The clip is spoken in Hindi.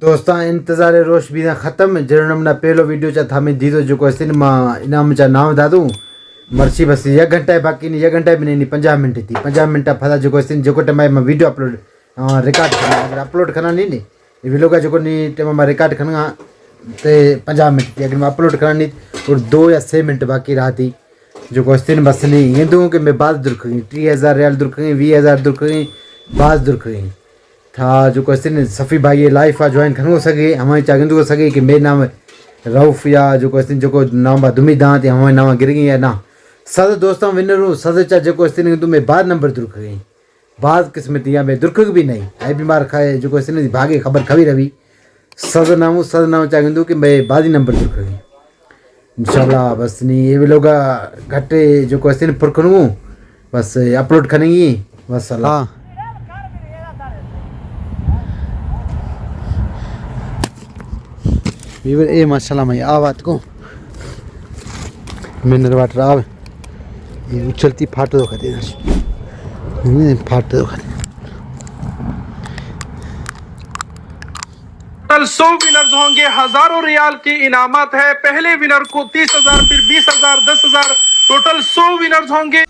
दोस्तां इंतज़ार रोश भी ख़त्म जहिड़ो नमूना पहिलो वीडियो चा थामे दीदो जेको आहे सिनेमा इनाम चा नाम दादू मर्ची बस 1 घंटा बाकी नहीं 1 घंटा भी नहीं 50 मिनट थी 50 मिनट फदा जेको आहे जेको टाइम मैं वीडियो अपलोड रिकॉर्ड करना अगर अपलोड करना नहीं ये वीडियो का जेको नहीं टाइम मैं रिकॉर्ड करना ते 50 मिनट थी अगर मैं अपलोड करना नहीं और 2 या 6 मिनट बाकी रहा थी जेको आहे बस नहीं ये दूँ कि मैं बाद दुर्खी 30,000 रियाल दुर्खी 20,000 दुर्खी बाद दुर्खी था जो क्वेश्चन सफ़ी भाई लाइफ आ ज्वाइन खनो सके हमारे चागिंदो सके कि मेरे नाम रऊफ या जो क्वेश्चन जो नाम दुमी दांत या हमारे नाम गिर गई या ना सद दोस्तों विनर सद चा जो क्वेश्चन तुम्हें बाद नंबर दुर्ख गई बाद किस्मत या मैं दुर्ख भी नहीं आई बीमार खाए जो क्वेश्चन भागे खबर खबी रही सद नाम चागिंदो कि मैं बाद ही नंबर दुर्ख गई इंशाल्लाह बस नहीं ये भी लोग घटे जो क्वेश्चन पुरखनू बस अपलोड करेंगी बस अल्लाह वीवर ए माशाल्लाह मैं आवात को मिनरल वाटर आवे ये उछलती फाट दो खाते फाट दो खाते टोटल 100 विनर्स होंगे, हजारों रियाल की इनामत है। पहले विनर को 30,000, फिर 20,000, 10,000, टोटल 100 विनर्स होंगे।